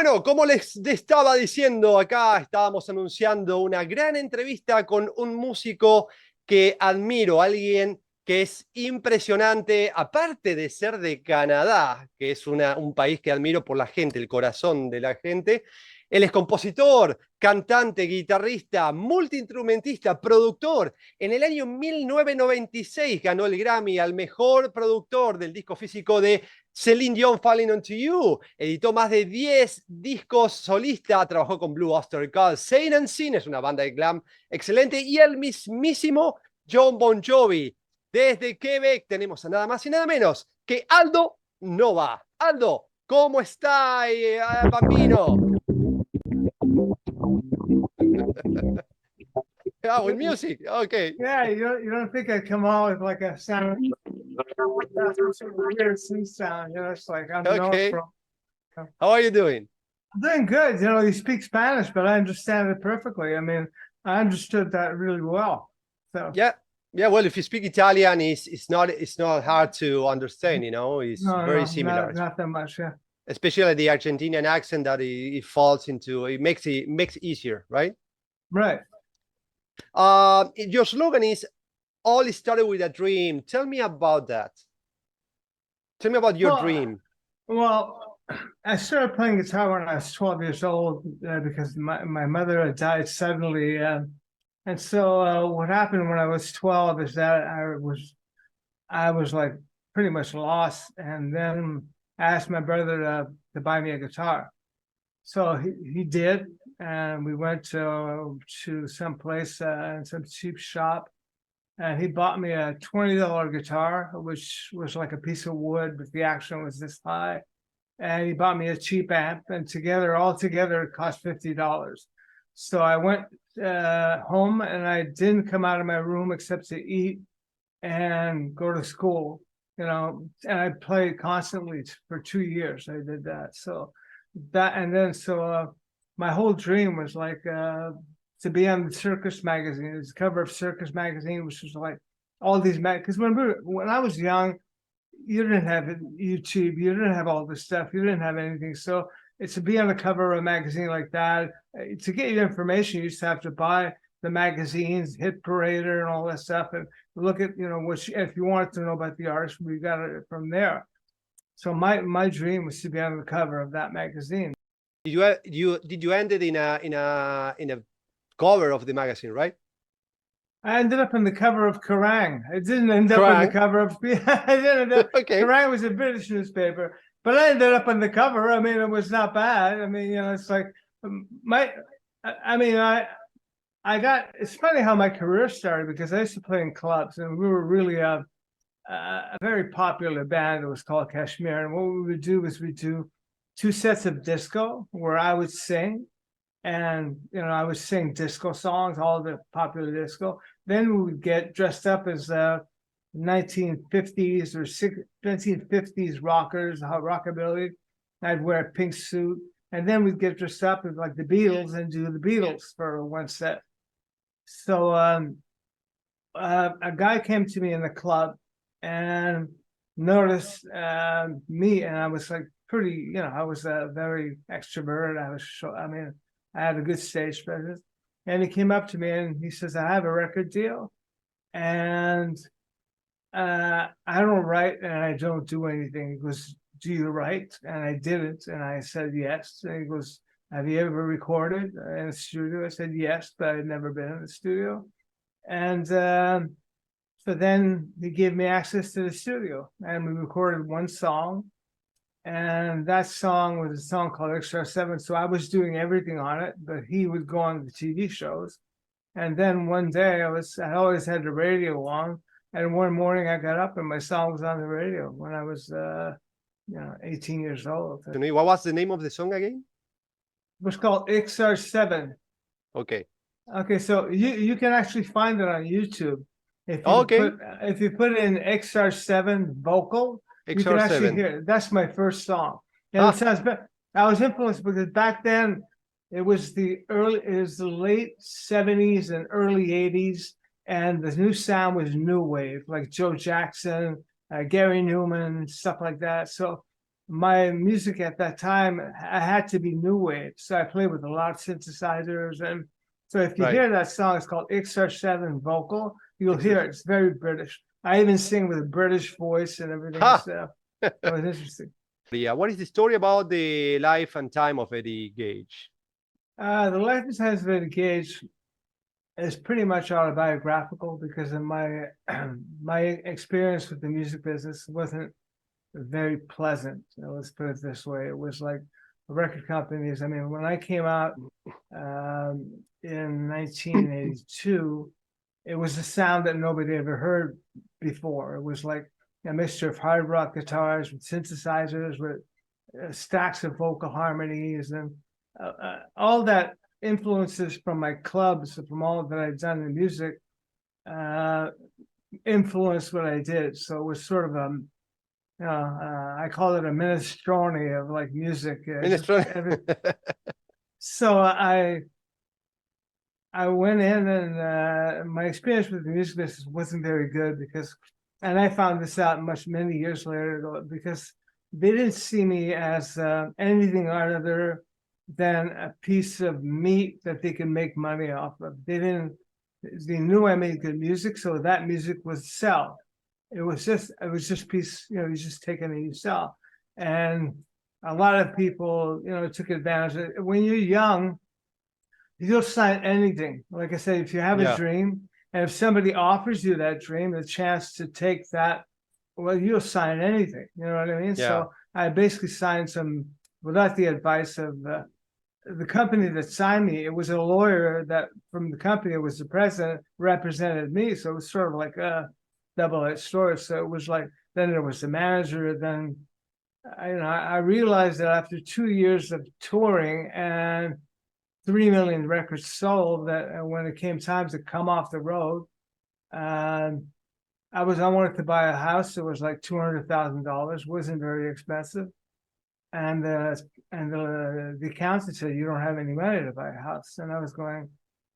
Bueno, como les estaba diciendo acá, estábamos anunciando una gran entrevista con un músico que admiro, alguien que es impresionante, aparte de ser de Canadá, que es un país que admiro por la gente, el corazón de la gente. Él es compositor, cantante, guitarrista, multiinstrumentista, productor. En el año 1996 ganó el Grammy al mejor productor del disco físico de Celine Dion, Falling Onto You. Editó más de 10 discos solista, trabajó con Blue Oyster Cult, Saint and Sin, es una banda de glam excelente, y el mismísimo John Bon Jovi. Desde Quebec tenemos a nada más y nada menos que Aldo Nova. Aldo, ¿cómo está, bambino? Oh, with music. Okay. Yeah, you don't think I'd come out with like a sound, weird sound. It's like I'm Okay. from. How are you doing? I'm doing good. You speak Spanish, but I understand it perfectly. I mean, I understood that really well. So Yeah. Yeah, well, if you speak Italian, it's not hard to understand, it's very similar. not that much. Yeah. Especially the Argentinian accent that it falls into, it makes it easier, right? Right. Your slogan is "All started with a dream." Tell me about that. Tell me about your dream. Well, I started playing guitar when I was 12 years old because my mother had died suddenly. And so what happened when I was 12 is that I was like pretty much lost. And then I asked my brother to buy me a guitar. So he did. And we went to some place in some cheap shop. And he bought me a $20 guitar, which was like a piece of wood, but the action was this high. And he bought me a cheap amp, and all together, it cost $50. So I went home, and I didn't come out of my room except to eat and go to school, and I played constantly for 2 years. I did that. So my whole dream was like to be on the Circus magazine. It's the cover of Circus magazine, which was like all these because when I was young, you didn't have YouTube, you didn't have all this stuff, you didn't have anything. So it's to be on the cover of a magazine like that. To get your information, you used to have to buy the magazines, Hit Parader, and all that stuff, and look at if you wanted to know about the artist, we got it from there. So my dream was to be on the cover of that magazine. Did you end it in a cover of the magazine, right? I ended up on the cover of Kerrang. I didn't end up on the cover of. I didn't end up. Okay. Kerrang was a British newspaper, but I ended up on the cover. I mean, it was not bad. I mean, it's like It's funny how my career started because I used to play in clubs, and we were really a very popular band. It was called Kashmir, and what we would do is we'd do 2 sets of disco where I would sing. And, I would sing disco songs, all the popular disco. Then we would get dressed up as 1950s or 1950s rockers, rockabilly. I'd wear a pink suit. And then we'd get dressed up as like the Beatles and do the Beatles for one set. So a guy came to me in the club and noticed me. And I was like pretty, I was very extroverted. I had a good stage presence. And he came up to me and he says, I have a record deal. And I don't write and I don't do anything. He goes, do you write? And I didn't. And I said, yes. And he goes, have you ever recorded in a studio? I said, yes, but I'd never been in the studio. And so then he gave me access to the studio and we recorded one song. And that song was a song called XR7. So I was doing everything on it, but he would go on the TV shows. And then one day I always had the radio on. And one morning I got up and my song was on the radio when I was, 18 years old. What was the name of the song again? It was called XR7. Okay. Okay. So you can actually find it on YouTube. If you put in XR7 vocal, you can actually hear it. That's my first song. And it sounds better. I was influenced because back then it was the late 70s and early 80s, and the new sound was new wave, like Joe Jackson, Gary Newman, stuff like that. So my music at that time, I had to be new wave. So I played with a lot of synthesizers. And so if you hear that song, it's called XR7 Vocal, you'll hear it. It's very British. I even sing with a British voice and everything. So it was interesting. Yeah, what is the story about the life and time of Eddie Gage? The life and times of Eddie Gage is pretty much autobiographical because of my my experience with the music business wasn't very pleasant. Let's put it this way. It was like record companies. I mean, when I came out in 1982, it was a sound that nobody ever heard before. It was like a mixture of hard rock guitars with synthesizers, with stacks of vocal harmonies, and all that influences from my clubs, from all that I've done in music, influenced what I did. So it was sort of I call it a minestrone of like music. So I went in, and my experience with the music business wasn't very good because, and I found this out many years later, because they didn't see me as anything other than a piece of meat that they can make money off of. They knew I made good music, so that music would sell. It was just piece, you just take it and you sell. And a lot of people, took advantage of it. When you're young, you'll sign anything. Like I said, if you have a dream, and if somebody offers you that dream, the chance to take that, well, you'll sign anything. You know what I mean? So I basically signed some without the advice of the company that signed me. It was a lawyer that from the company, it was the president, represented me. So it was sort of like a double-edged sword. So it was like, then there was the manager. Then I realized that after 2 years of touring and 3 million records sold, that when it came time to come off the road, I wanted to buy a house that was like $200,000, wasn't very expensive, and the accountant said, "You don't have any money to buy a house." And I was going,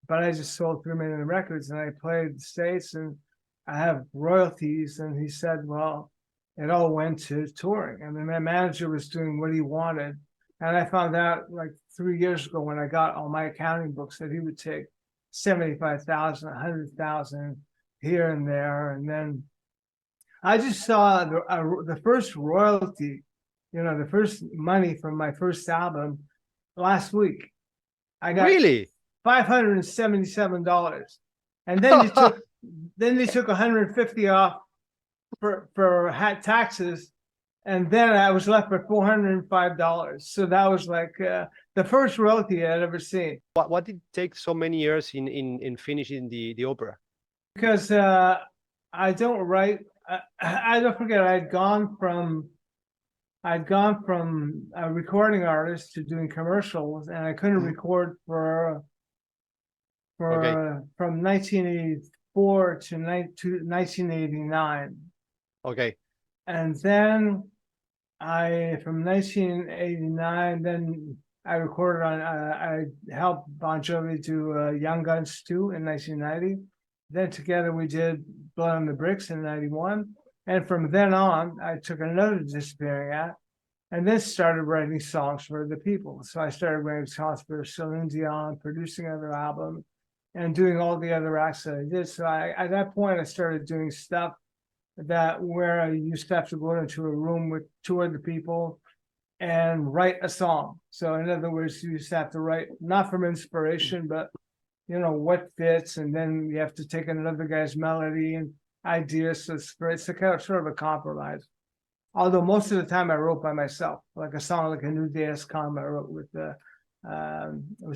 "But I just sold 3 million records, and I played the States, and I have royalties." And he said, "Well, it all went to touring." And then my manager was doing what he wanted. And I found out like 3 years ago when I got all my accounting books that he would take 75,000, 100,000 here and there. And then I just saw the first royalty, the first money from my first album last week. I got really $577. And then they took 150 off for taxes. And then I was left with $405. So that was like the first royalty I'd ever seen. What did it take so many years in finishing the opera? Because I don't write. I don't forget. I'd gone from a recording artist to doing commercials, and I couldn't record from 1984 to 1989. Okay. And then from 1989, then I recorded I helped Bon Jovi do Young Guns 2 in 1990. Then together we did Blood on the Bricks in 91. And from then on, I took another Disappearing Act and then started writing songs for the people. So I started writing songs for Celine Dion, producing other albums, and doing all the other acts that I did. So at that point, I started doing stuff where I used to have to go into a room with 2 other people and write a song. So in other words, you just have to write, not from inspiration, but what fits, and then you have to take another guy's melody and ideas. So it's a kind of sort of a compromise. Although most of the time I wrote by myself, like a song like A New Day Has Come, I wrote with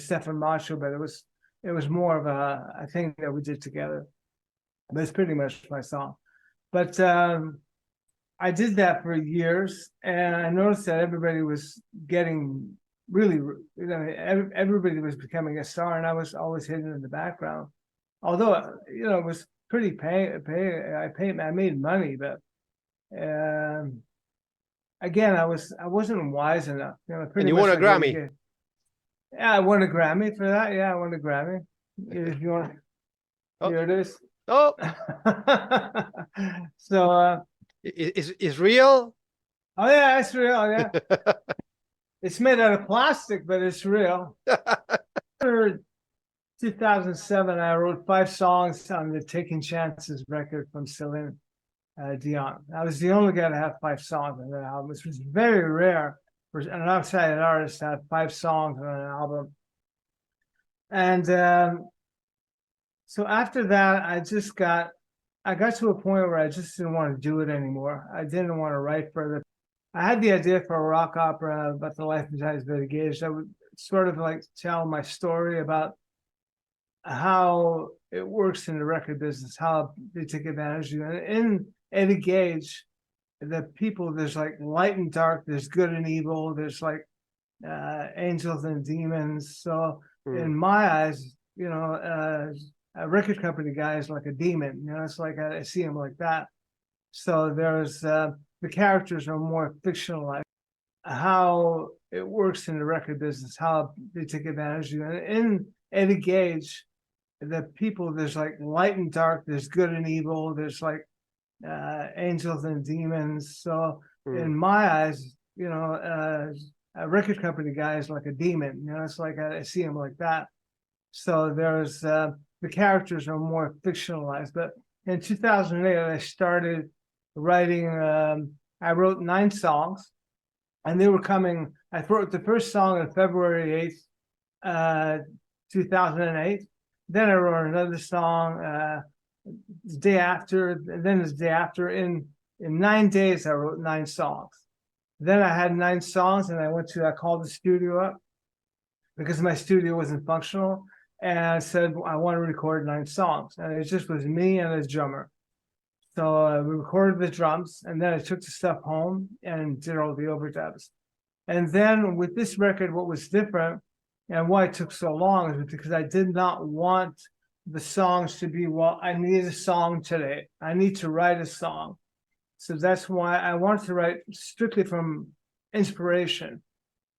Stefan Macho, but it was more of a thing that we did together. But it's pretty much my song. But I did that for years, and I noticed that everybody was getting really, everybody was becoming a star, and I was always hidden in the background. Although, it was pretty I made money, but again, I wasn't wise enough. And you won a Grammy. Yeah, I won a Grammy for that. Yeah, I won a Grammy. If you want, here it is. Oh, So is real? Oh yeah, it's real. Yeah, it's made out of plastic, but it's real. For 2007, I wrote 5 songs on the Taking Chances record from Celine Dion. I was the only guy to have 5 songs on that album, which was very rare for an outside artist to have 5 songs on an album. And so after that, I got to a point where I just didn't want to do it anymore. I didn't want to write further. I had the idea for a rock opera about the life and times of Eddie Gage. I would sort of like tell my story about how it works in the record business, how they take advantage of you. And in Eddie Gage, the people, there's like light and dark, there's good and evil, there's like angels and demons. So in my eyes, you know, a record company guy is like a demon. You know, it's like I see him like that. So there's the characters are more fictionalized. How it works in the record business, how they take advantage of you. And in Eddie Gage, the people, there's like light and dark, there's good and evil, there's like angels and demons. So in my eyes, you know, a record company guy is like a demon. You know, it's like I see him like that. So there's the characters are more fictionalized. But in 2008, I started writing. I wrote 9 songs, and they were coming. I wrote the first song on February 8th, 2008. Then I wrote another song the day after, and then the day after. In 9 days, I wrote 9 songs. Then I had 9 songs, and I called the studio up because my studio wasn't functional. And I said, I want to record 9 songs. And it just was me and a drummer. So we recorded the drums, and then I took the stuff home and did all the overdubs. And then with this record, what was different and why it took so long is because I did not want the songs to be, well, I need a song today. I need to write a song. So that's why I wanted to write strictly from inspiration.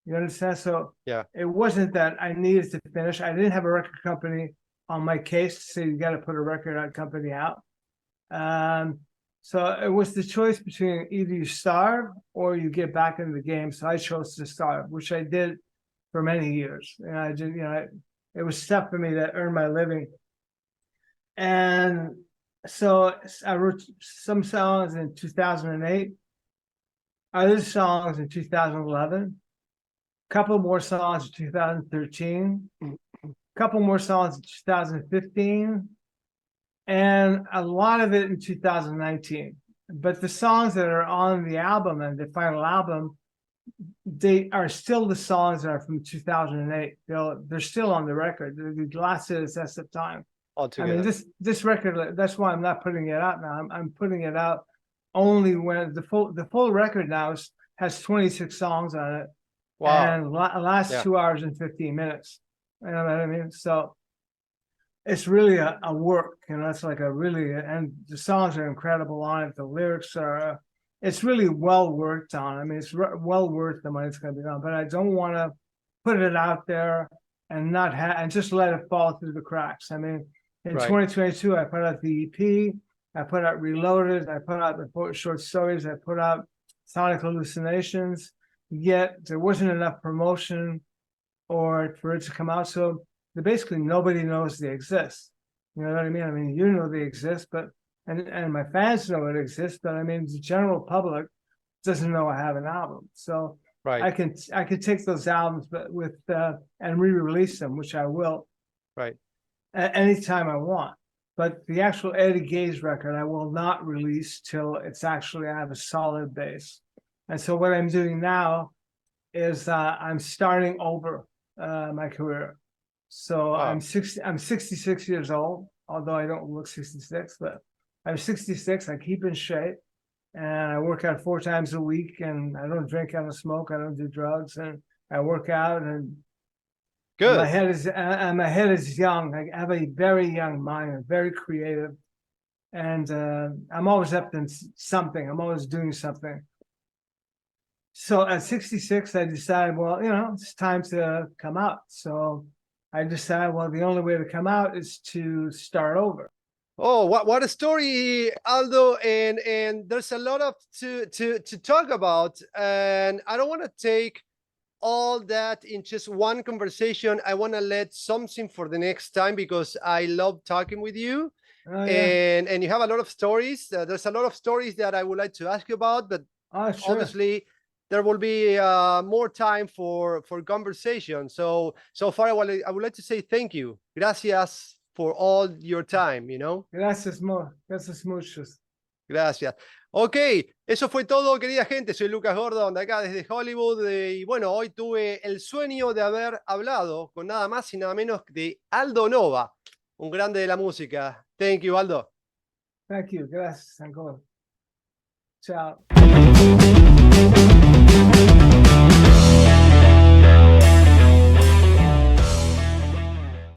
You understand? So yeah, it wasn't that I needed to finish. I didn't have a record company on my case to say you got to put a record company out. So it was the choice between either you starve or you get back into the game. So I chose to starve, which I did for many years. And I did, you know, it was tough for me to earn my living. And so I wrote some songs in 2008, other songs in 2011, a couple more songs in 2013, a couple more songs in 2015, and a lot of it in 2019. But the songs that are on the album and the final album, they are still the songs that are from 2008. They're still on the record. They lasted a test of time. altogether. I mean, this record, that's why I'm not putting it out now. I'm putting it out only when the full record now has 26 songs on it. Wow. And lasts 2 hours and 15 minutes. You know what I mean? So it's really a work, you know, it's like and the songs are incredible on it. The lyrics are, it's really well worked on. I mean, it's well worth the money it's going to be on, but I don't want to put it out there and and just let it fall through the cracks. I mean, in 2022, I put out the EP, I put out Reloaded, I put out the short stories, I put out Sonic Hallucinations, yet there wasn't enough promotion or for it to come out. So basically nobody knows they exist. You know what I mean? I mean, you know they exist, but and my fans know it exists, but I mean the general public doesn't know I have an album. So I can take those albums but with and re-release them, which I will anytime I want. But the actual Eddie Gage record I will not release till it's actually I have a solid base. And so what I'm doing now is I'm starting over my career. So I'm 66 years old, although I don't look 66, but I'm 66. I keep in shape, and I work out 4 times a week, and I don't drink, I don't smoke, I don't do drugs, and I work out. And good. My head is young. I have a very young mind. I'm very creative, and I'm always up to something. I'm always doing something. So at 66, I decided, well, you know, it's time to come out. So I decided, well, the only way to come out is to start over. Oh, what a story, Aldo, and there's a lot of to talk about, and I don't want to take all that in just one conversation. I want to let something for the next time because I love talking with you. Oh, yeah. And you have a lot of stories. There's a lot of stories that I would like to ask you about, but Oh, sure. obviously there will be more time for conversation. So far, I would like to say thank you. Gracias for all your time, you know. Gracias, gracias muchos. Gracias. Ok, eso fue todo, querida gente. Soy Lucas Gordon, de acá desde Hollywood. Y bueno, hoy tuve el sueño de haber hablado con nada más y nada menos de Aldo Nova, un grande de la música. Thank you, Aldo. Thank you. Gracias, Angol. Ciao.